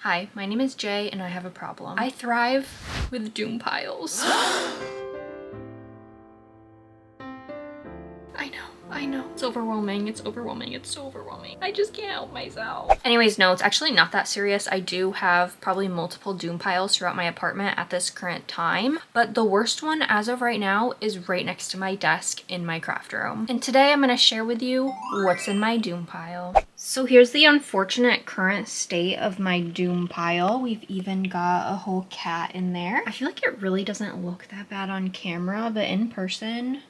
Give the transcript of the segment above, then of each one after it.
Hi, my name is Jay and I have a problem. I thrive with doom piles. I know. It's overwhelming. It's overwhelming. It's so overwhelming. I just can't help myself. Anyways, no, it's actually not that serious. I do have probably multiple doom piles throughout my apartment at this current time, but the worst one as of right now is right next to my desk in my craft room. And today I'm gonna share with you what's in my doom pile. So here's the unfortunate current state of my doom pile. We've even got a whole cat in there. I feel like it really doesn't look that bad on camera, but in person,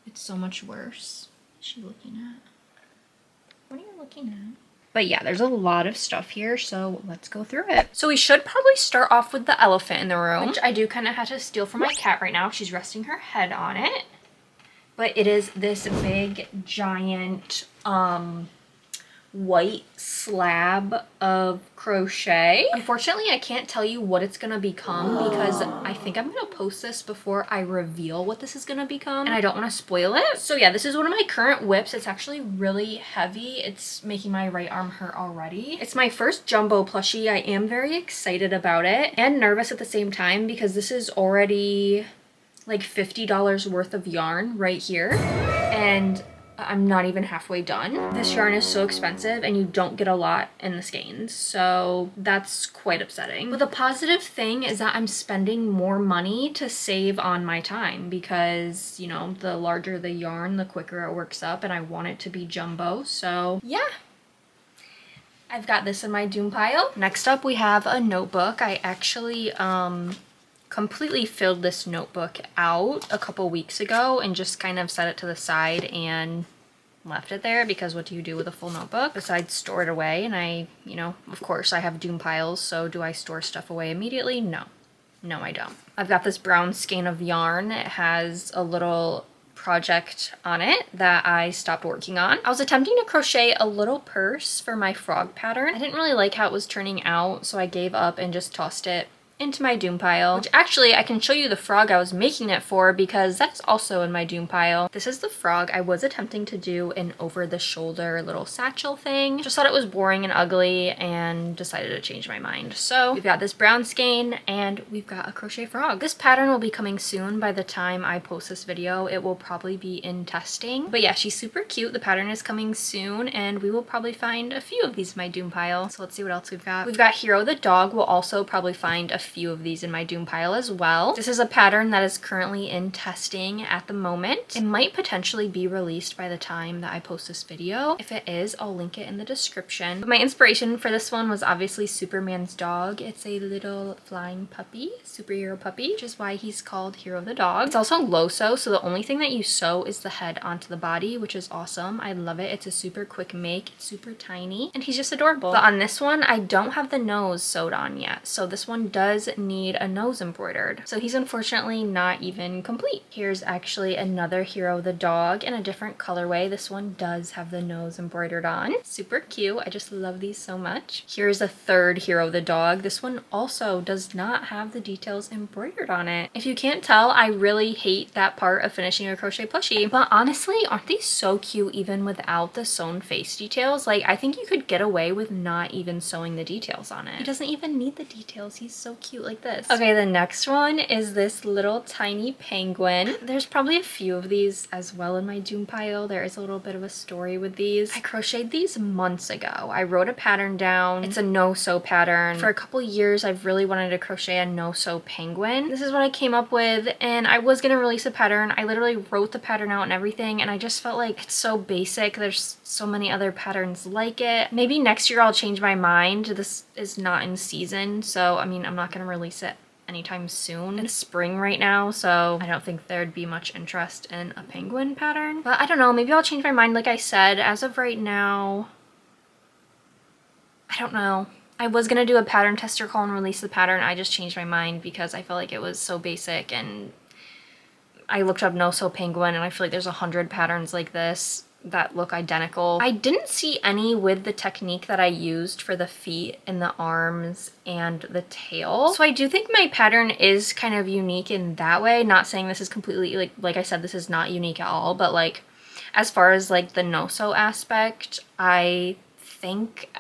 it's so much worse. What's she looking at? What are you looking at? But yeah, there's a lot of stuff here, so let's go through it. So we should probably start off with the elephant in the room, which I do kind of have to steal from my cat right now. She's resting her head on it. But it is this big, giant, white slab of crochet. Unfortunately, I can't tell you what it's gonna become because I think I'm gonna post this before I reveal what this is gonna become, and I don't want to spoil it. So yeah, this is one of my current whips. It's actually really heavy. It's making my right arm hurt already. It's my first jumbo plushie. I am very excited about it and nervous at the same time because this is already like $50 worth of yarn right here, and I'm not even halfway done. This yarn is so expensive and you don't get a lot in the skeins, so that's quite upsetting. But the positive thing is that I'm spending more money to save on my time because, you know, the larger the yarn, the quicker it works up, and I want it to be jumbo, so yeah. I've got this in my doom pile. Next up we have a notebook. I actually completely filled this notebook out a couple weeks ago and just kind of set it to the side and left it there because what do you do with a full notebook besides store it away? And I, you know, of course I have doom piles, so do I store stuff away immediately? No. No, I don't. I've got this brown skein of yarn. It has a little project on it that I stopped working on. I was attempting to crochet a little purse for my frog pattern. I didn't really like how it was turning out, so I gave up and just tossed it into my doom pile, which actually I can show you the frog I was making it for because that's also in my doom pile. This is the frog I was attempting to do an over the shoulder little satchel thing. Just thought it was boring and ugly and decided to change my mind. So we've got this brown skein and we've got a crochet frog. This pattern will be coming soon. By the time I post this video, it will probably be in testing. But yeah, she's super cute. The pattern is coming soon and we will probably find a few of these in my doom pile. So let's see what else we've got. We've got Hero the dog. We'll also probably find a few of these in my doom pile as well. This is a pattern that is currently in testing at the moment. It might potentially be released by the time that I post this video. If it is, I'll link it in the description. But my inspiration for this one was obviously Superman's dog. It's a little flying puppy, superhero puppy, which is why he's called Hero the dog. It's also low sew, so the only thing that you sew is the head onto the body, which is awesome. I love it. It's a super quick make. It's super tiny, and he's just adorable. But on this one, I don't have the nose sewed on yet, so this one does need a nose embroidered. So he's unfortunately not even complete. Here's actually another Hero the dog in a different colorway. This one does have the nose embroidered on. Super cute. I just love these so much. Here's a third Hero the dog. This one also does not have the details embroidered on it. If you can't tell, I really hate that part of finishing a crochet plushie, but honestly, aren't these so cute even without the sewn face details? Like, I think you could get away with not even sewing the details on it. He doesn't even need the details. He's so cute like this. Okay, the next one is this little tiny penguin. There's probably a few of these as well in my doom pile. There is a little bit of a story with these. I crocheted these months ago. I wrote a pattern down. It's a no-sew pattern. For a couple years, I've really wanted to crochet a no-sew penguin. This is what I came up with, and I was gonna release a pattern. I literally wrote the pattern out and everything, and I just felt like it's so basic. There's so many other patterns like it. Maybe next year I'll change my mind. This is not in season, so I mean, I'm not gonna release it anytime soon. It's spring right now, so I don't think there'd be much interest in a penguin pattern. But I don't know, maybe I'll change my mind. Like I said, as of right now, I don't know. I was gonna do a pattern tester call and release the pattern. I just changed my mind because I felt like it was so basic, and I looked up no-sew penguin and I feel like there's 100 patterns like this that look identical. I didn't see any with the technique that I used for the feet and the arms and the tail. So I do think my pattern is kind of unique in that way. Not saying this is completely, like I said, this is not unique at all, but like as far as like the no-sew aspect, I think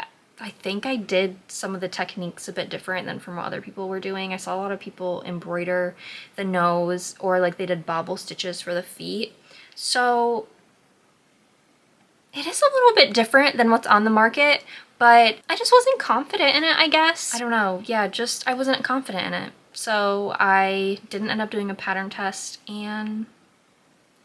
I think I did some of the techniques a bit different than from what other people were doing. I saw a lot of people embroider the nose, or like they did bobble stitches for the feet. So it is a little bit different than what's on the market, but I just wasn't confident in it, I guess. I don't know. Yeah, just I wasn't confident in it. So I didn't end up doing a pattern test and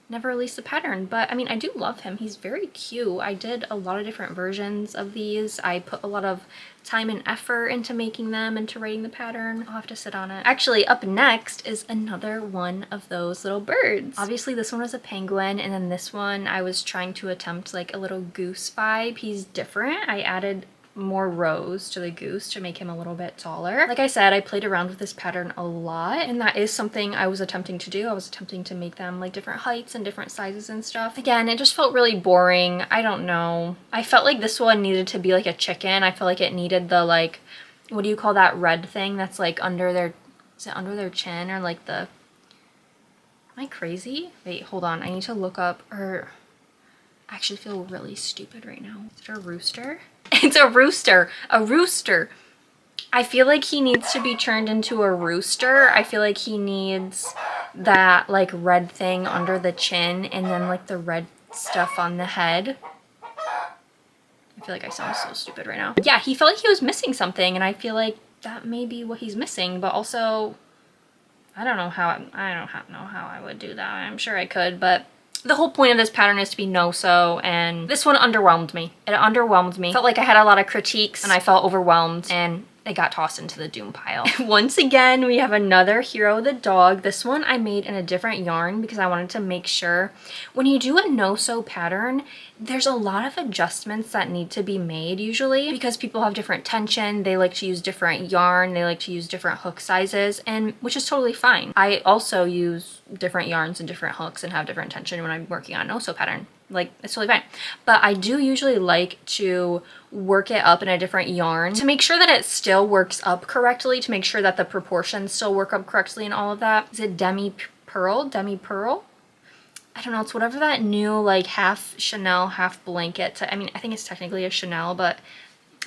never released the pattern. But I mean, I do love him. He's very cute. I did a lot of different versions of these. I put a lot of time and effort into making them, into writing the pattern. I'll have to sit on it. Actually, up next is another one of those little birds. Obviously this one was a penguin, and then this one I was trying to attempt like a little goose vibe. He's different. I added more rows to the goose to make him a little bit taller. Like I said, I played around with this pattern a lot, and that is something I was attempting to do. I was attempting to make them like different heights and different sizes and stuff. Again, it just felt really boring. I don't know. I felt like this one needed to be like a chicken. I felt like it needed the like, what do you call that red thing that's like under their, is it under their chin, or like the, am I crazy? Wait, hold on. I need to look up, or I actually feel really stupid right now. Is it a rooster? It's a rooster. A rooster. I feel like he needs to be turned into a rooster. I feel like he needs that like red thing under the chin, and then like the red stuff on the head. I feel like I sound so stupid right now. Yeah, he felt like he was missing something, and I feel like that may be what he's missing, but also I don't know how know how I would do that. I'm sure I could, but the whole point of this pattern is to be no-sew, and this one underwhelmed me. It underwhelmed me. Felt like I had a lot of critiques, and I felt overwhelmed, and it got tossed into the doom pile. Once again, we have another Hero the dog. This one I made in a different yarn because I wanted to make sure when you do a no-sew pattern, there's a lot of adjustments that need to be made usually, because people have different tension, they like to use different yarn, they like to use different hook sizes, and which is totally fine. I also use different yarns and different hooks and have different tension when I'm working on a no-sew pattern. Like, it's totally fine. But I do usually like to work it up in a different yarn to make sure that it still works up correctly, to make sure that the proportions still work up correctly and all of that. Is it demi pearl? I don't know, it's whatever that new like half Chanel, half blanket. I mean, I think it's technically a Chanel, but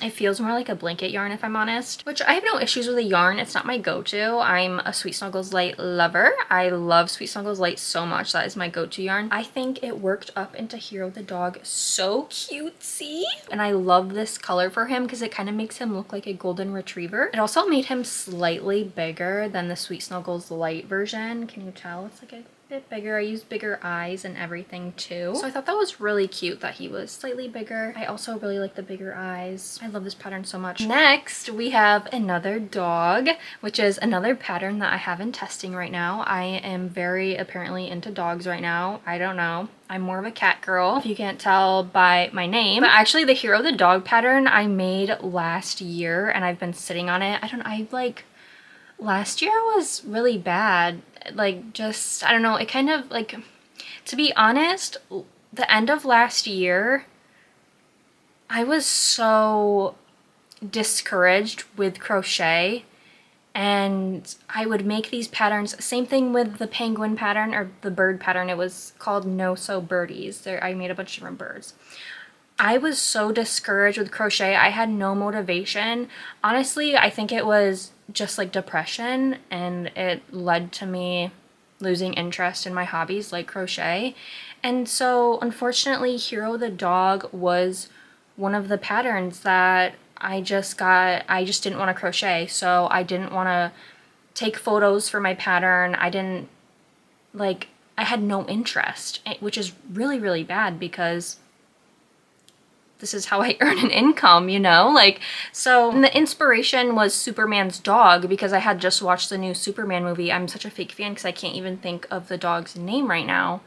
it feels more like a blanket yarn if I'm honest, which I have no issues with the yarn. It's not my go-to. I'm a Sweet Snuggles Light lover. I love Sweet Snuggles Light so much. That is my go-to yarn. I think it worked up into Hero the dog so cutesy. And I love this color for him because it kind of makes him look like a golden retriever. It also made him slightly bigger than the Sweet Snuggles Light version. Can you tell? It's like a bit bigger. I used bigger eyes and everything too. So I thought that was really cute that he was slightly bigger. I also really like the bigger eyes. I love this pattern so much. Next, we have another dog, which is another pattern that I have in testing right now. I am very apparently into dogs right now. I don't know. I'm more of a cat girl, if you can't tell by my name. But actually the Hero the dog pattern I made last year, and I've been sitting on it. Last year was really bad. Like, just, I don't know, it kind of like, to be honest, the end of last year, I was so discouraged with crochet, and I would make these patterns. Same thing with the penguin pattern, or the bird pattern. It was called No Sew Birdies. I made a bunch of different birds. I was so discouraged with crochet. I had no motivation. Honestly, I think it was just like depression, and it led to me losing interest in my hobbies like crochet. And so unfortunately, Hero the dog was one of the patterns that I just didn't want to crochet. So I didn't want to take photos for my pattern. I had no interest, which is really, really bad because this is how I earn an income, you know? Like, so the inspiration was Superman's dog because I had just watched the new Superman movie. I'm such a fake fan because I can't even think of the dog's name right now.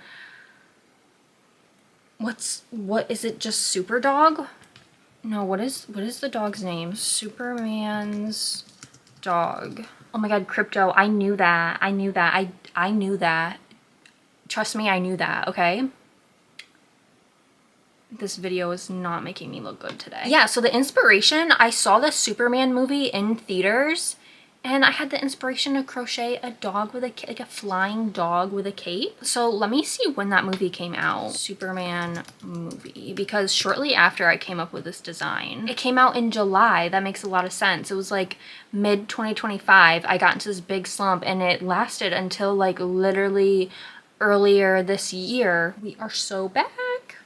What is it, just Super Dog? No, what is the dog's name? Superman's dog. Oh my god, Crypto, I knew that. I knew that. Trust me, I knew that, okay? This video is not making me look good today. Yeah, so the inspiration, I saw the Superman movie in theaters, And I had the inspiration to crochet a dog with like a flying dog with a cape. So let me see when that movie came out. Superman movie, because shortly after I came up with this design. It came out in July. That makes a lot of sense. It was like mid 2025. I got into this big slump and it lasted until like literally earlier this year. We are so back.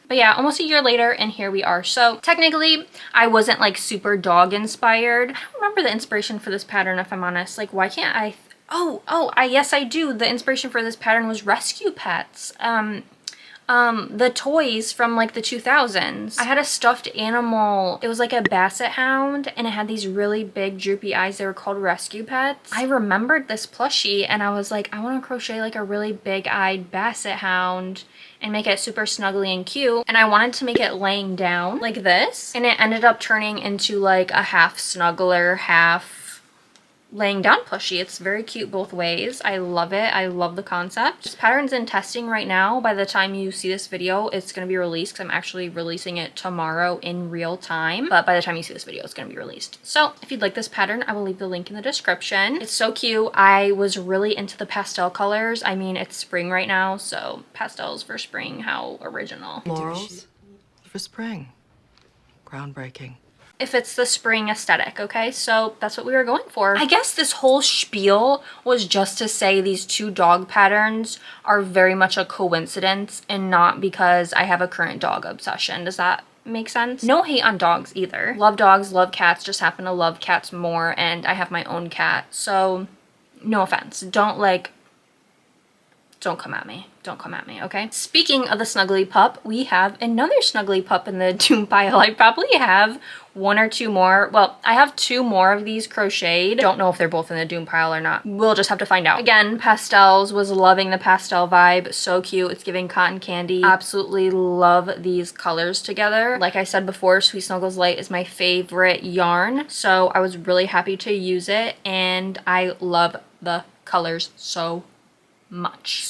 But yeah, almost a year later and here we are. So technically I wasn't like super dog inspired. I don't remember the inspiration for this pattern if I'm honest. Like why can't I? Yes I do. The inspiration for this pattern was rescue pets. The toys from like the 2000s. I had a stuffed animal. It was like a basset hound and it had these really big droopy eyes. They were called rescue pets. I remembered this plushie and I was like, I want to crochet like a really big-eyed basset hound and make it super snuggly and cute. And I wanted to make it laying down like this. And it ended up turning into like a half snuggler, half laying down plushie. It's very cute both ways. I love it. I love the concept. This pattern's in testing right now. By the time you see this video, it's going to be released because I'm actually releasing it tomorrow in real time. But by the time you see this video, it's going to be released. So if you'd like this pattern, I will leave the link in the description. It's so cute. I was really into the pastel colors. I mean, it's spring right now, so pastels for spring, how original. Florals for spring. Groundbreaking. If it's the spring aesthetic, okay? So that's what we were going for. I guess this whole spiel was just to say these two dog patterns are very much a coincidence and not because I have a current dog obsession. Does that make sense? No hate on dogs either. Love dogs, love cats, just happen to love cats more, and I have my own cat. So no offense. Don't come at me. Don't come at me, okay? Speaking of the snuggly pup, we have another snuggly pup in the doom pile. I probably have one or two more. Well, I have two more of these crocheted. Don't know if they're both in the doom pile or not. We'll just have to find out. Again, pastels. Was loving the pastel vibe. So cute. It's giving cotton candy. Absolutely love these colors together. Like I said before, Sweet Snuggles Light is my favorite yarn. So I was really happy to use it. And I love the colors so much.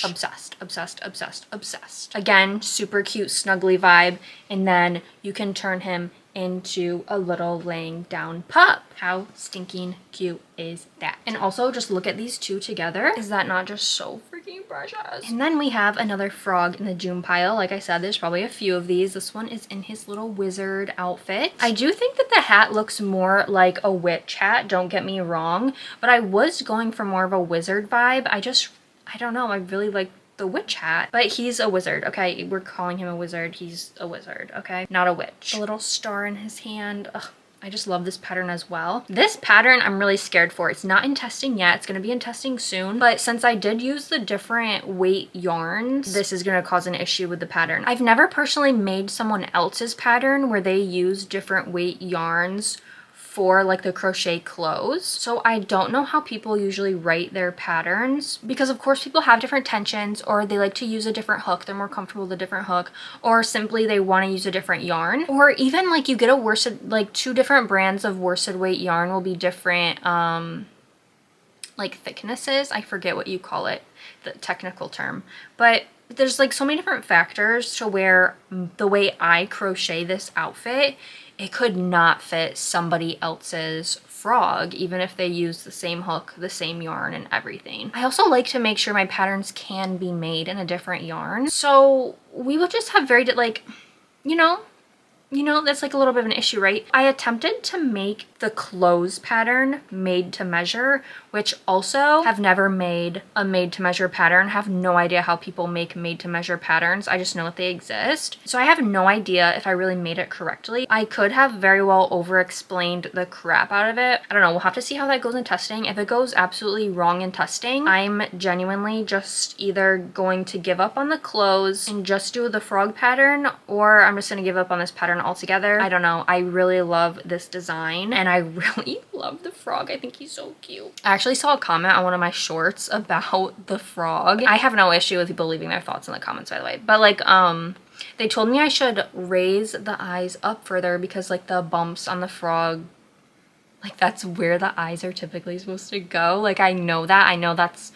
Obsessed, obsessed, obsessed, obsessed. Again, super cute snuggly vibe. And then you can turn him into a little laying down pup. How stinking cute is that? And also just look at these two together. Is that not just so freaking precious? And then we have another frog in the doom pile. Like I said, there's probably a few of these. This one is in his little wizard outfit. I do think that the hat looks more like a witch hat, don't get me wrong, but I was going for more of a wizard vibe. I don't know, I really like the witch hat, but he's a wizard, okay? We're calling him a wizard. He's a wizard, okay? Not a witch. A little star in his hand. Ugh, I just love this pattern as well. This pattern I'm really scared for. It's not in testing yet. It's going to be in testing soon, but since I did use the different weight yarns, this is going to cause an issue with the pattern. I've never personally made someone else's pattern where they use different weight yarns for like the crochet clothes. So I don't know how people usually write their patterns because of course people have different tensions or they like to use a different hook. They're more comfortable with a different hook, or simply they want to use a different yarn, or even like you get a worsted, like two different brands of worsted weight yarn will be different like thicknesses. I forget what you call it, the technical term, but there's like so many different factors to where the way I crochet this outfit, it could not fit somebody else's frog, even if they use the same hook, the same yarn, and everything. I also like to make sure my patterns can be made in a different yarn. So we will just have very, like, you know, that's like a little bit of an issue, right? I attempted to make the clothes pattern made to measure, which also have never made a made to measure pattern. Have no idea how people make made to measure patterns. I just know that they exist. So I have no idea if I really made it correctly. I could have very well over explained the crap out of it. I don't know. We'll have to see how that goes in testing. If it goes absolutely wrong in testing, I'm genuinely just either going to give up on the clothes and just do the frog pattern, or I'm just going to give up on this pattern altogether. I don't know. I really love this design and I really love the frog. I think he's so cute. I actually saw a comment on one of my shorts about the frog. I have no issue with people leaving their thoughts in the comments, by the way, but like they told me I should raise the eyes up further because like the bumps on the frog, like that's where the eyes are typically supposed to go. Like I know that's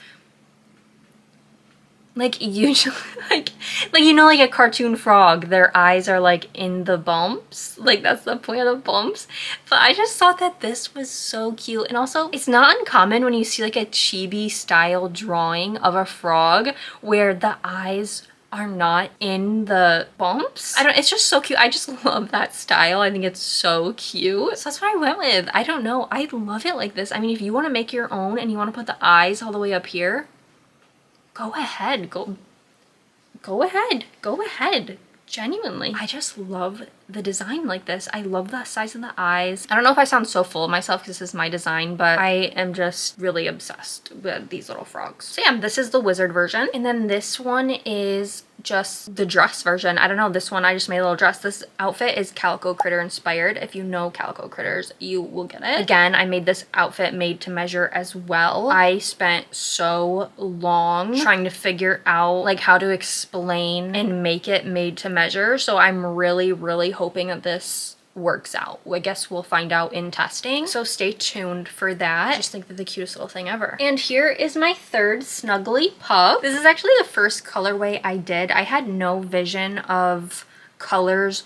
Like usually, like you know, like a cartoon frog, their eyes are like in the bumps. Like that's the point of the bumps. But I just thought that this was so cute. And also, it's not uncommon when you see like a chibi style drawing of a frog where the eyes are not in the bumps. It's just so cute. I just love that style. I think it's so cute. So that's what I went with. I don't know. I love it like this. I mean, if you want to make your own and you want to put the eyes all the way up here, go ahead. Go ahead. Genuinely. I just love the design like this. I love the size of the eyes. I don't know if I sound so full of myself because this is my design, but I am just really obsessed with these little frogs. So yeah, this is the wizard version. And then this one is just the dress version. I don't know, this one I just made a little dress. This outfit is Calico Critter inspired. If you know Calico Critters, you will get it. Again, I made this outfit made to measure as well. I spent so long trying to figure out like how to explain and make it made to measure. So I'm really hoping that this works out. I guess we'll find out in testing. So stay tuned for that. I just think they're the cutest little thing ever. And here is my third snuggly pup. This is actually the first colorway I did. I had no vision of colors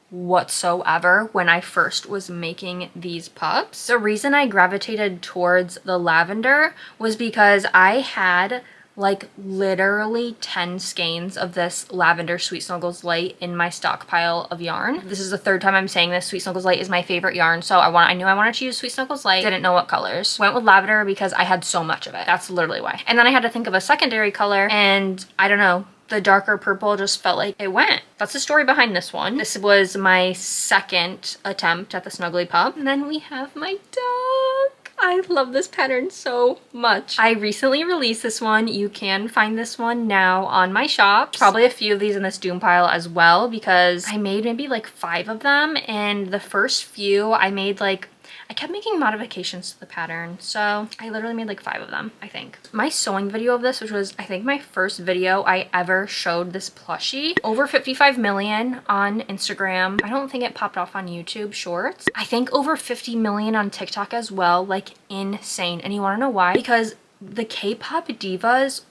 whatsoever when I first was making these pups. The reason I gravitated towards the lavender was because I had like literally 10 skeins of this lavender Sweet Snuggles Light in my stockpile of yarn. This is the third time I'm saying this. Sweet Snuggles Light is my favorite yarn, so I knew I wanted to use Sweet Snuggles Light. Didn't know what colors. Went with lavender because I had so much of it. That's literally why. And then I had to think of a secondary color, and I don't know, the darker purple just felt like it went. That's the story behind this one. This was my second attempt at the Snuggly Pup. And then we have my duck. I love this pattern so much. I recently released this one. You can find this one now on my shop. Probably a few of these in this doom pile as well because I made maybe like 5 of them, and the first few I made like I kept making modifications to the pattern, so I literally made like 5 of them, I think. My sewing video of this, which was I think my first video I ever showed this plushie, over 55 million on Instagram. I don't think it popped off on YouTube Shorts. I think over 50 million on TikTok as well, like insane. And you wanna know why? Because the K-pop divas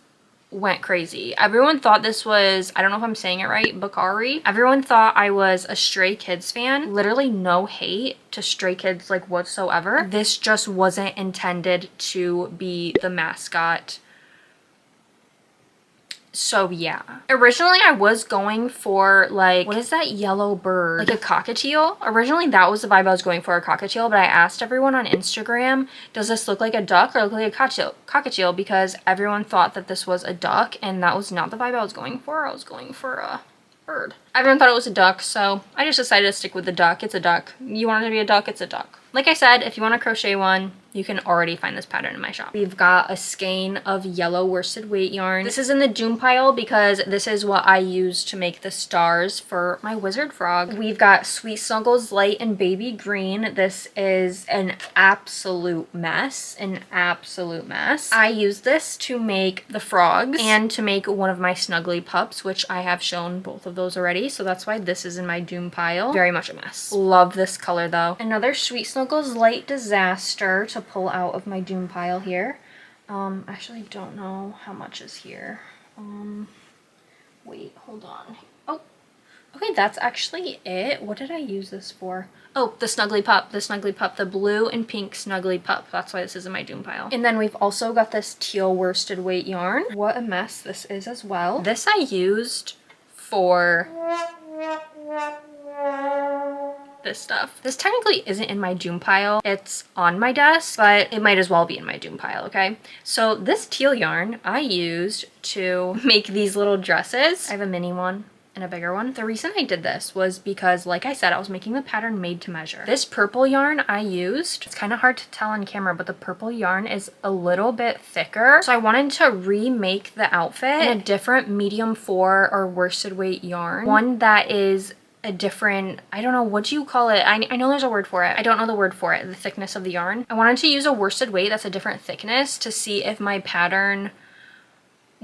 went crazy. Everyone thought this was, I don't know if I'm saying it right, Bakari. Everyone thought I was a Stray Kids fan. Literally no hate to Stray Kids like whatsoever. This just wasn't intended to be the mascot. So yeah. Originally I was going for like, what is that yellow bird? Like a cockatiel? Originally that was the vibe I was going for, a cockatiel, but I asked everyone on Instagram, does this look like a duck or look like a cockatiel? Because everyone thought that this was a duck, and that was not the vibe I was going for. I was going for a bird. Everyone thought it was a duck, so I just decided to stick with the duck. It's a duck. You want it to be a duck, it's a duck. Like I said, if you want to crochet one, you can already find this pattern in my shop. We've got a skein of yellow worsted weight yarn. This is in the doom pile because this is what I use to make the stars for my wizard frog. We've got Sweet Snuggles Light and Baby Green. This is an absolute mess, I use this to make the frogs and to make one of my snuggly pups, which I have shown both of those already. So that's why this is in my doom pile. Very much a mess. Love this color though. Another Sweet Snuggles Light Disaster to pull out of my doom pile here. Actually don't know how much is here. Wait, hold on. Oh, okay, that's actually it. What did I use this for? Oh, the Snuggly Pup, the blue and pink Snuggly Pup. That's why this is in my doom pile. And then we've also got this teal worsted weight yarn. What a mess this is as well. This I used for this stuff. This technically isn't in my doom pile. It's on my desk, but it might as well be in my doom pile, okay? So this teal yarn I used to make these little dresses. I have a mini one and a bigger one. The reason I did this was because, like I said, I was making the pattern made to measure. This purple yarn I used, it's kind of hard to tell on camera, but the purple yarn is a little bit thicker. So I wanted to remake the outfit in a different medium 4 or worsted weight yarn. One that is a different, I don't know, what do you call it? I know there's a word for it. I don't know the word for it, the thickness of the yarn. I wanted to use a worsted weight that's a different thickness to see if my pattern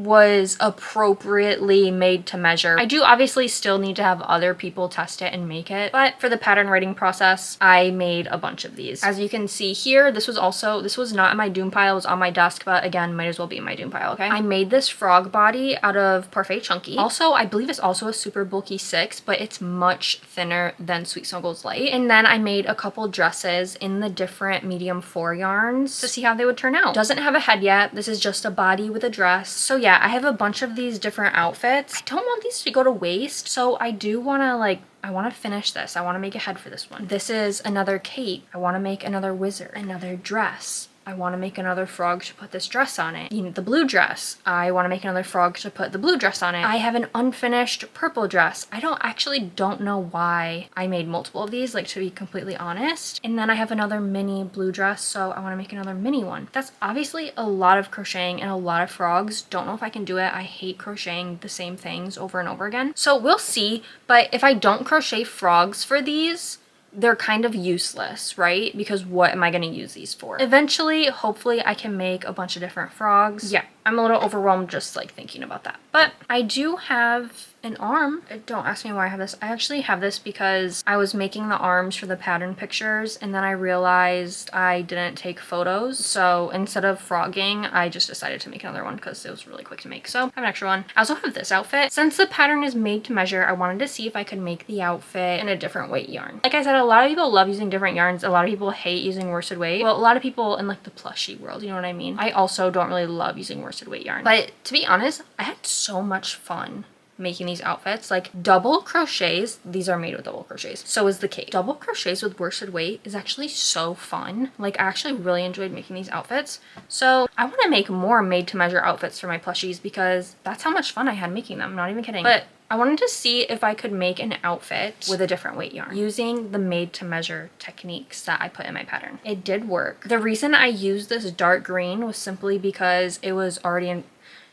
was appropriately made to measure. I do obviously still need to have other people test it and make it, but for the pattern writing process, I made a bunch of these. As you can see here, this was not in my doom pile, it was on my desk, but again, might as well be in my doom pile, okay? I made this frog body out of Parfait Chunky. Also, I believe it's also a super bulky 6, but it's much thinner than Sweet Snuggles Light. And then I made a couple dresses in the different medium 4 yarns to see how they would turn out. Doesn't have a head yet. This is just a body with a dress. So yeah, I have a bunch of these different outfits. I don't want these to go to waste, so I do want to I want to finish this. I want to make a head for this one. This is another cape. I want to make another wizard, another dress. I want to make another frog to put this dress on it. You know, the blue dress. I want to make another frog to put the blue dress on it. I have an unfinished purple dress. I don't know why I made multiple of these, like, to be completely honest. And then I have another mini blue dress, so I want to make another mini one. That's obviously a lot of crocheting and a lot of frogs. Don't know if I can do it. I hate crocheting the same things over and over again. So we'll see, but if I don't crochet frogs for these, they're kind of useless, right? Because what am I going to use these for? Eventually, hopefully, I can make a bunch of different frogs. Yeah, I'm a little overwhelmed just like thinking about that. But I do have an arm. Don't ask me why I have this. I actually have this because I was making the arms for the pattern pictures and then I realized I didn't take photos. So instead of frogging, I just decided to make another one because it was really quick to make. So I have an extra one. I also have this outfit. Since the pattern is made to measure, I wanted to see if I could make the outfit in a different weight yarn. Like I said, a lot of people love using different yarns. A lot of people hate using worsted weight. Well, a lot of people in like the plushy world, you know what I mean? I also don't really love using worsted weight yarn. But to be honest, I had so much fun making these outfits. Like double crochets, these are made with double crochets, so is the cape. Double crochets with worsted weight is actually so fun. Like I actually really enjoyed making these outfits, so I want to make more made to measure outfits for my plushies because that's how much fun I had making them. I'm not even kidding. But I wanted to see if I could make an outfit with a different weight yarn using the made to measure techniques that I put in my pattern. It did work. The reason I used this dark green was simply because it was already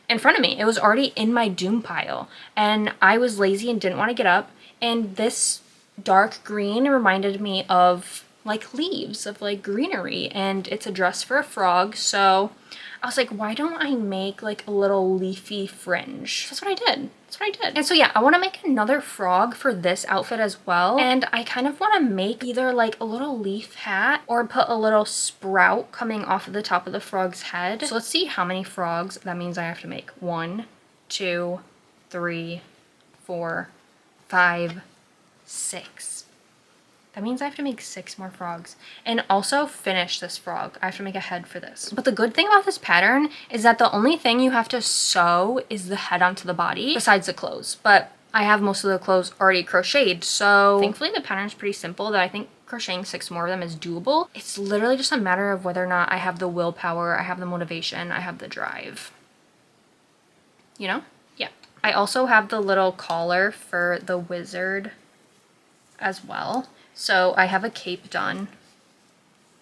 in front of me. It was already in my doom pile and I was lazy and didn't want to get up, and this dark green reminded me of like leaves, of like greenery, and it's a dress for a frog, so I was like, why don't I make like a little leafy fringe? That's what I did. That's what I did. And so yeah, I want to make another frog for this outfit as well. And I kind of want to make either like a little leaf hat or put a little sprout coming off of the top of the frog's head. So let's see how many frogs that means I have to make. 1, 2, 3, 4, 5, 6. That means I have to make 6 more frogs and also finish this frog. I have to make a head for this. But the good thing about this pattern is that the only thing you have to sew is the head onto the body besides the clothes. But I have most of the clothes already crocheted, so thankfully the pattern is pretty simple that I think crocheting 6 more of them is doable. It's literally just a matter of whether or not I have the willpower, I have the motivation, I have the drive. You know? Yeah. I also have the little collar for the wizard as well. So I have a cape done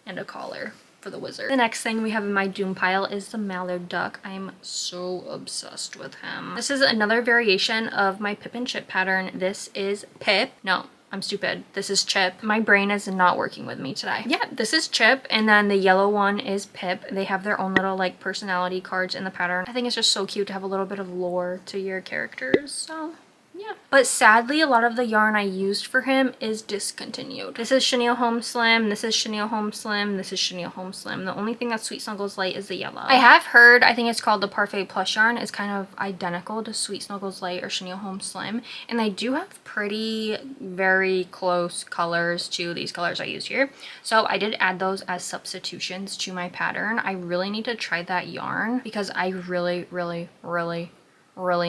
and a collar for the wizard. The next thing we have in my doom pile is the mallard duck. I'm so obsessed with him. This is another variation of my Pip and Chip pattern. This is Pip. No, I'm stupid. This is Chip. My brain is not working with me today. Yeah, this is Chip, and then the yellow one is Pip. They have their own little like personality cards in the pattern. I think it's just so cute to have a little bit of lore to your characters, so yeah. But sadly, a lot of the yarn I used for him is discontinued. This is Chenille Home Slim, this is Chenille Home Slim, this is Chenille Home Slim. The only thing that's Sweet Snuggles Light is the yellow. I have heard, I think it's called the Parfait Plush yarn, is kind of identical to Sweet Snuggles Light or Chenille Home Slim. And they do have pretty, very close colors to these colors I used here. So I did add those as substitutions to my pattern. I really need to try that yarn because I really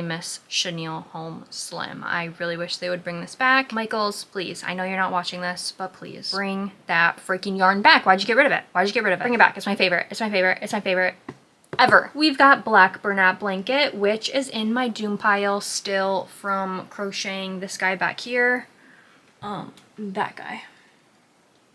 miss Chenille Home Slim. I really wish they would bring this back. Michaels, please, I know you're not watching this, but please bring that freaking yarn back. Why'd you get rid of it? Why'd you get rid of it? Bring it back. It's my favorite. It's my favorite. It's my favorite ever. We've got Black Bernat Blanket, which is in my doom pile still from crocheting this guy back here. That guy.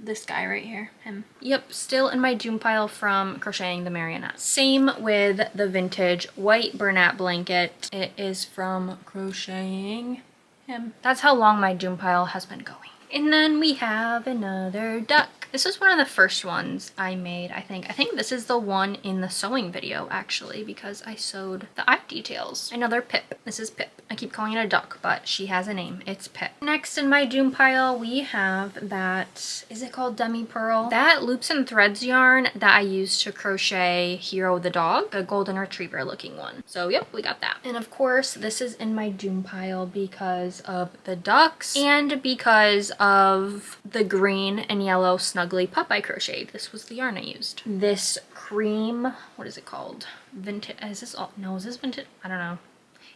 This guy right here, him. Yep, still in my doom pile from crocheting the marionette. Same with the vintage white Bernat blanket. It is from crocheting him. That's how long my doom pile has been going. And then we have another duck. This is one of the first ones I made, I think. I think this is the one in the sewing video, actually, because I sewed the eye details. Another Pip. This is Pip. I keep calling it a duck, but she has a name. It's Pip. Next in my doom pile, we have that, is it called Demi Pearl? That loops and threads yarn that I used to crochet Hero the dog, the golden retriever looking one. So yep, we got that. And of course, this is in my doom pile because of the ducks and because of the green and yellow snuggly pup I crocheted. This was the yarn I used. This cream, what is it called? Vintage, is this all, no, is this vintage? I don't know.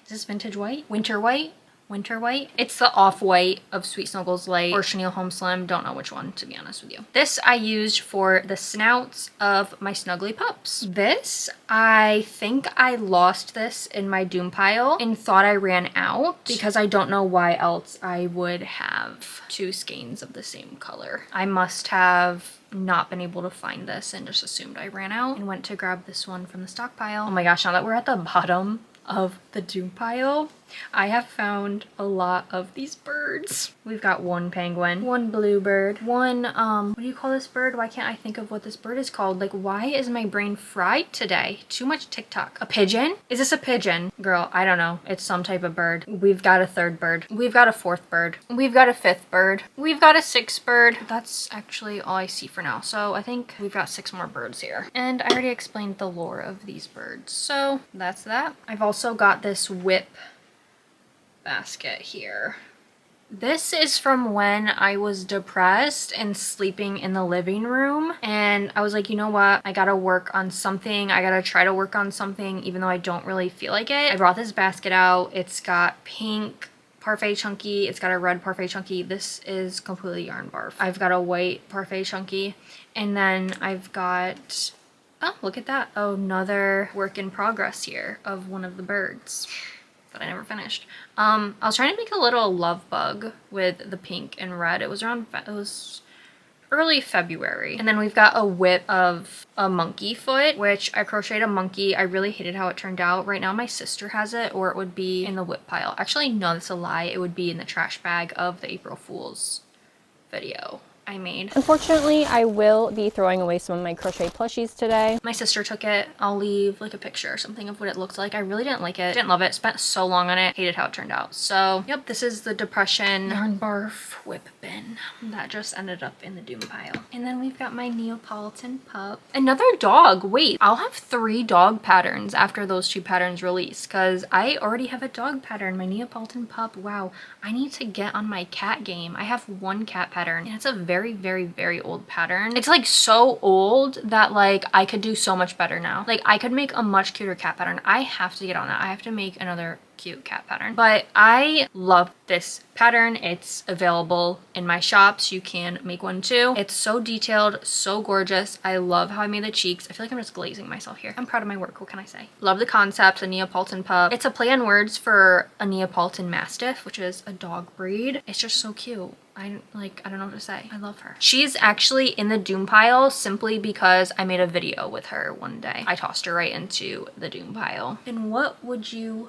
Is this vintage white? Winter white? Winter white. It's the off-white of Sweet Snuggles Light or Chenille Home Slim. Don't know which one, to be honest with you. This I used for the snouts of my snuggly pups. This, I think I lost this in my doom pile and thought I ran out because I don't know why else I would have two skeins of the same color. I must have not been able to find this and just assumed I ran out and went to grab this one from the stockpile. Oh my gosh, now that we're at the bottom of the doom pile, I have found a lot of these birds. We've got one penguin, one bluebird, one, what do you call this bird? Why can't I think of what this bird is called? Like, why is my brain fried today? Too much TikTok. A pigeon? Is this a pigeon? Girl, I don't know. It's some type of bird. We've got a third bird. We've got a fourth bird. We've got a fifth bird. We've got a sixth bird. That's actually all I see for now. So I think we've got 6 more birds here. And I already explained the lore of these birds. So that's that. I've also got this whip basket here. This is from when I was depressed and sleeping in the living room, and I was like, you know what, I gotta work on something. I gotta try to work on something even though I don't really feel like it. I brought this basket out. It's got pink parfait chunky, it's got a red parfait chunky. This is completely yarn barf. I've got a white parfait chunky, and then I've got, oh, look at that, oh, another work in progress here of one of the birds that I never finished. I was trying to make a little love bug with the pink and red. It was early February. And then we've got a whip of a monkey foot, which I crocheted a monkey. I really hated how it turned out. Right now my sister has it, or it would be in the whip pile. Actually, no, that's a lie. It would be in the trash bag of the April Fool's video I made. Unfortunately, I will be throwing away some of my crochet plushies today. My sister took it. I'll leave like a picture or something of what it looked like. I really didn't like it. Didn't love it. Spent so long on it. Hated how it turned out. So, yep, this is the depression yarn barf whip bin that just ended up in the doom pile. And then we've got my Neapolitan pup. Another dog. Wait, I'll have 3 dog patterns after those 2 patterns release because I already have a dog pattern. My Neapolitan pup. Wow, I need to get on my cat game. I have 1 cat pattern, and it's a very old pattern. It's like so old that like I could do so much better now. Like I could make a much cuter cat pattern. I have to get on that. I have to make another cute cat pattern. But I love this pattern. It's available in my shops. You can make one too. It's so detailed, so gorgeous. I love how I made the cheeks. I feel like I'm just glazing myself here. I'm proud of my work. What can I say? Love the concept, the Neapolitan pup. It's a play on words for a Neapolitan Mastiff, which is a dog breed. It's just so cute. I don't know what to say. I love her. She's actually in the doom pile simply because I made a video with her one day. I tossed her right into the doom pile. And what would you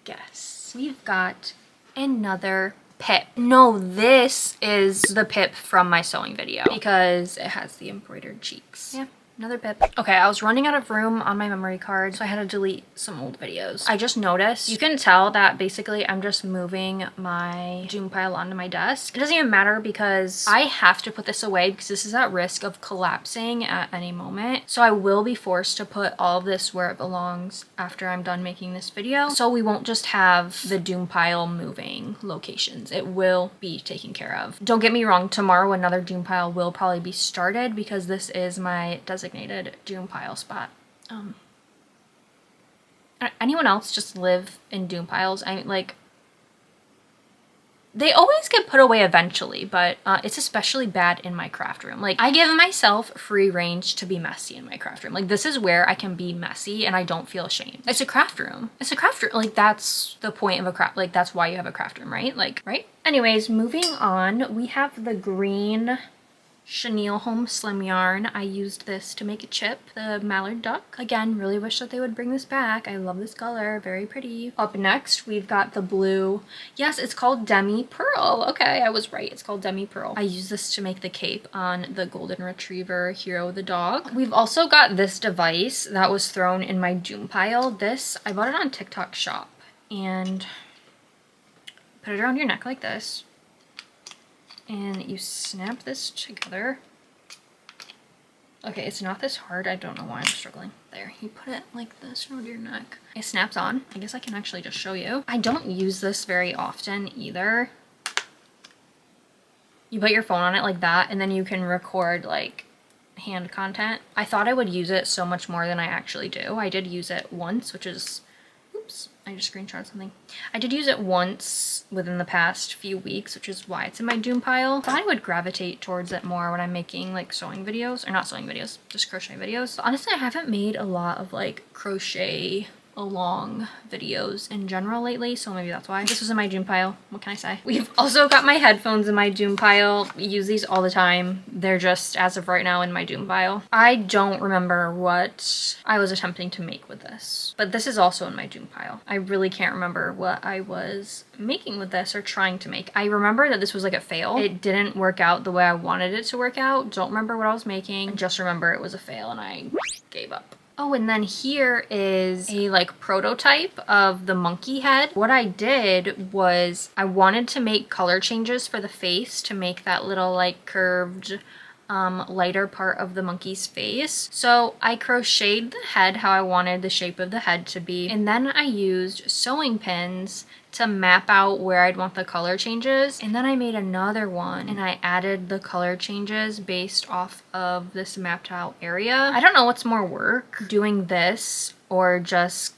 guess? We've got another Pip. No, this is the Pip from my sewing video because it has the embroidered cheeks. Yeah. Another Pip. Okay, I was running out of room on my memory card, so I had to delete some old videos. I just noticed, you can tell that basically I'm just moving my doom pile onto my desk. It doesn't even matter because I have to put this away because this is at risk of collapsing at any moment. So I will be forced to put all of this where it belongs after I'm done making this video. So we won't just have the doom pile moving locations. It will be taken care of. Don't get me wrong, tomorrow another doom pile will probably be started because this is my designated doom pile spot. Anyone else just live in doom piles? I mean, like, they always get put away eventually, but it's especially bad in my craft room. Like, I give myself free range to be messy in my craft room. Like, this is where I can be messy and I don't feel ashamed. It's a craft room. It's a craft room. Like, that's the point of a craft. Like, that's why you have a craft room, right? Like, right? Anyways, moving on, we have the green chenille home slim yarn. I used this to make a chip, the mallard duck. Again, really wish that they would bring this back. I love this color, very pretty. Up next, we've got the blue. Yes, it's called Demi Pearl. Okay, I was right. It's called Demi Pearl. I use this to make the cape on the golden retriever Hero the dog. We've also got this device that was thrown in my doom pile. This, I bought it on TikTok Shop, and put it around your neck like this. And you snap this together. Okay, it's not this hard. I don't know why I'm struggling. There, you put it like this around your neck. It snaps on. I guess I can actually just show you. I don't use this very often either. You put your phone on it like that, and then you can record like hand content. I thought I would use it so much more than I actually do. I did use it once, which is, oops, I just screenshot something. I did use it once within the past few weeks, which is why it's in my doom pile. I thought I would gravitate towards it more when I'm making like sewing videos, or not sewing videos, just crochet videos. But honestly, I haven't made a lot of like crochet along videos in general lately, so maybe that's why. This was in my doom pile. What can I say? We've also got my headphones in my doom pile. We use these all the time. They're just, as of right now, in my doom pile. I don't remember what I was attempting to make with this, but this is also in my doom pile. I really can't remember what I was making with this or trying to make. I remember that this was like a fail. It didn't work out the way I wanted it to work out. Don't remember what I was making. I just remember it was a fail and I gave up. Oh, and then here is a like prototype of the monkey head. What I did was I wanted to make color changes for the face to make that little like curved lighter part of the monkey's face. So I crocheted the head how I wanted the shape of the head to be, and then I used sewing pins to map out where I'd want the color changes. And then I made another one and I added the color changes based off of this mapped out area. I don't know what's more work, doing this or just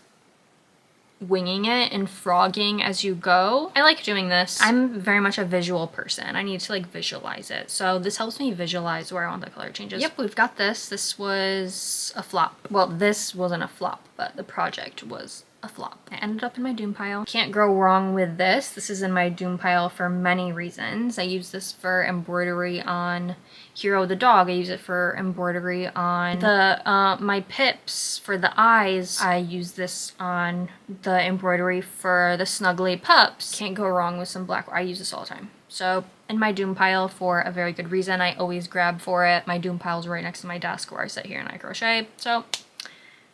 winging it and frogging as you go. I like doing this. I'm very much a visual person. I need to like visualize it. So this helps me visualize where I want the color changes. Yep, we've got this. This was a flop. Well, this wasn't a flop, but the project was a flop. It ended up in my doom pile. Can't go wrong with this. This is in my doom pile for many reasons. I use this for embroidery on Hero the dog. I use it for embroidery on the my pips for the eyes. I use this on the embroidery for the snuggly pups. Can't go wrong with some black. I use this all the time. So in my doom pile for a very good reason. I always grab for it. My doom pile's right next to my desk where I sit here and I crochet. So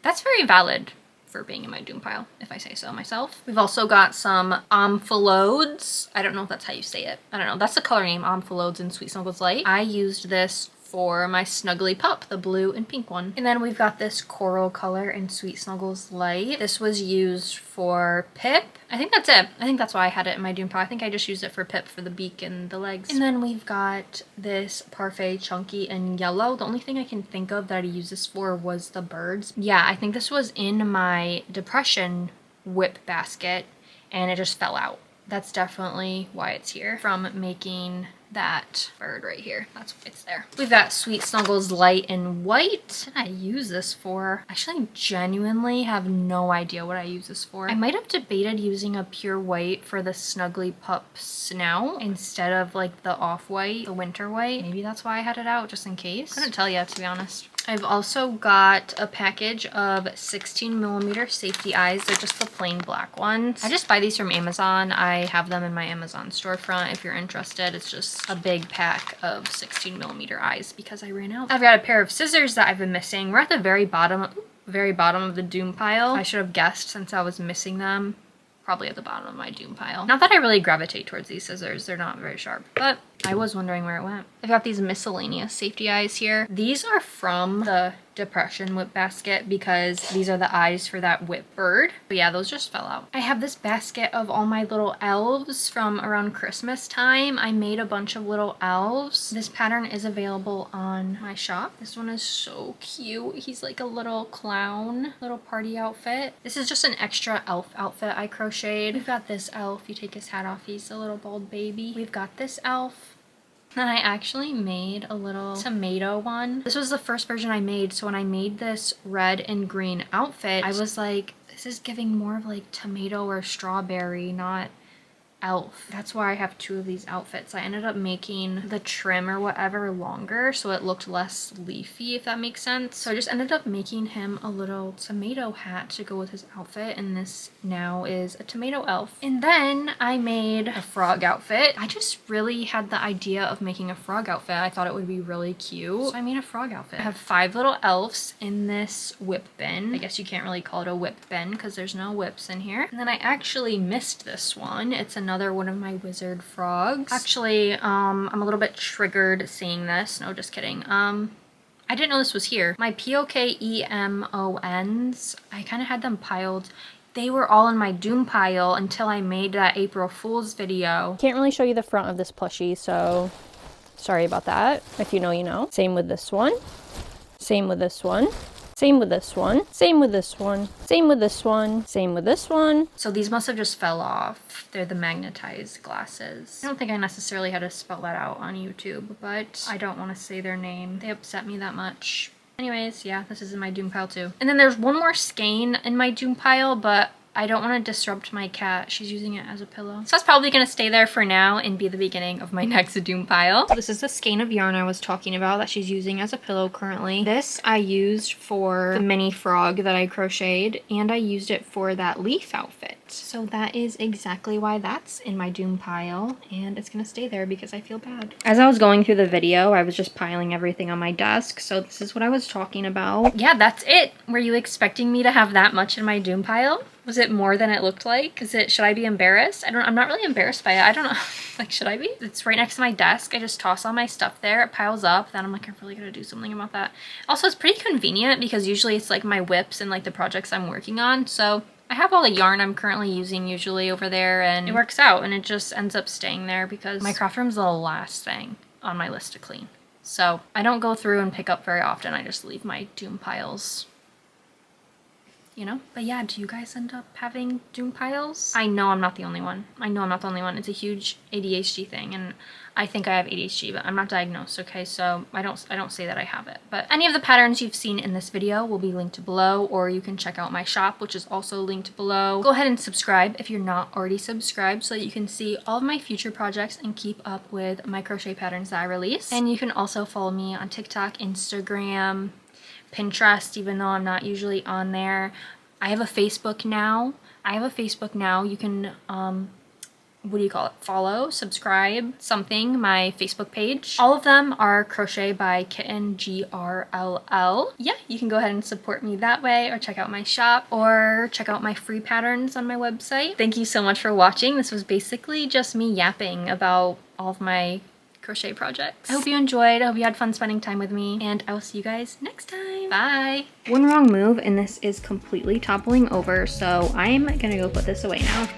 that's very valid for being in my doom pile, if I say so myself. We've also got some amphilodes. I don't know if that's how you say it. I don't know. That's the color name, amphilodes in Sweet Snuggles Light. I used this for my snuggly pup, the blue and pink one. And then we've got this coral color in Sweet Snuggles Light. This was used for Pip. I think that's it. I think that's why I had it in my doom pile. I think I just used it for Pip for the beak and the legs. And then we've got this Parfait Chunky in yellow. The only thing I can think of that I used this for was the birds. Yeah, I think this was in my depression whip basket and it just fell out. That's definitely why it's here, from making that bird right here. That's why it's there. We've got Sweet Snuggles Light in white. What did I use this for? Actually, I genuinely have no idea what I use this for. I might have debated using a pure white for the Snuggly Pup snout instead of like the off-white, the winter white. Maybe that's why I had it out, just in case. Couldn't tell you, to be honest. I've also got a package of 16mm safety eyes. They're just the plain black ones. I just buy these from Amazon. I have them in my Amazon storefront if you're interested. It's just a big pack of 16mm eyes because I ran out. I've got a pair of scissors that I've been missing. We're at the very bottom of the doom pile. I should have guessed since I was missing them. Probably at the bottom of my doom pile. Not that I really gravitate towards these scissors. They're not very sharp, but I was wondering where it went. I've got these miscellaneous safety eyes here. These are from the depression whip basket because these are the eyes for that whip bird. But yeah, those just fell out. I have this basket of all my little elves from around Christmas time. I made a bunch of little elves. This pattern is available on my shop. This one is so cute. He's like a little clown, little party outfit. This is just an extra elf outfit I crocheted. We've got this elf. You take his hat off. He's a little bald baby. We've got this elf. Then I actually made a little tomato one. This was the first version I made, so when I made this red and green outfit, I was like, this is giving more of like tomato or strawberry, not elf. That's why I have 2 of these outfits. I ended up making the trim or whatever longer so it looked less leafy, if that makes sense. So I just ended up making him a little tomato hat to go with his outfit, and this now is a tomato elf. And then I made a frog outfit. I just really had the idea of making a frog outfit. I thought it would be really cute, so I made a frog outfit. I have 5 little elves in this whip bin. I guess you can't really call it a whip bin because there's no whips in here. And then I actually missed this one. It's another one of my wizard frogs. Actually, I'm a little bit triggered seeing this. No, just kidding. I didn't know this was here. My POKEMONs, I kind of had them piled. They were all in my doom pile until I made that April Fool's video. Can't really show you the front of this plushie, so sorry about that. If you know, you know. Same with this one. Same with this one. Same with this one. Same with this one. Same with this one. Same with this one. So these must have just fell off. They're the magnetized glasses. I don't think I necessarily had to spell that out on YouTube, but I don't want to say their name. They upset me that much. Anyways, yeah, this is in my doom pile too. And then there's one more skein in my doom pile, but I don't want to disrupt my cat. She's using it as a pillow. So that's probably going to stay there for now and be the beginning of my next doom pile. So this is the skein of yarn I was talking about that she's using as a pillow currently. This I used for the mini frog that I crocheted, and I used it for that leaf outfit. So that is exactly why that's in my doom pile, and it's going to stay there because I feel bad. As I was going through the video, I was just piling everything on my desk, so this is what I was talking about. Yeah, that's it. Were you expecting me to have that much in my doom pile? Was it more than it looked like? Should I be embarrassed? I'm not really embarrassed by it. I don't know. Like, should I be? It's right next to my desk. I just toss all my stuff there. It piles up. Then I'm like, I'm really gonna do something about that. Also, it's pretty convenient because usually it's like my whips and like the projects I'm working on. So I have all the yarn I'm currently using usually over there, and it works out, and it just ends up staying there because my craft room's the last thing on my list to clean. So I don't go through and pick up very often. I just leave my doom piles, you know? But yeah, do you guys end up having doom piles? I know I'm not the only one. I know I'm not the only one. It's a huge ADHD thing, and I think I have ADHD, but I'm not diagnosed, okay? So I don't say that I have it. But any of the patterns you've seen in this video will be linked below, or you can check out my shop, which is also linked below. Go ahead and subscribe if you're not already subscribed so that you can see all of my future projects and keep up with my crochet patterns that I release. And you can also follow me on TikTok, Instagram, Pinterest, even though I'm not usually on there. I have a Facebook now. You can, what do you call it? Follow, subscribe, something, my Facebook page. All of them are Crochet by Kitten, GRLL. Yeah, you can go ahead and support me that way, or check out my shop, or check out my free patterns on my website. Thank you so much for watching. This was basically just me yapping about all of my crochet projects. I hope you enjoyed. I hope you had fun spending time with me, and I will see you guys next time. Bye. One wrong move and this is completely toppling over, so I'm gonna go put this away now.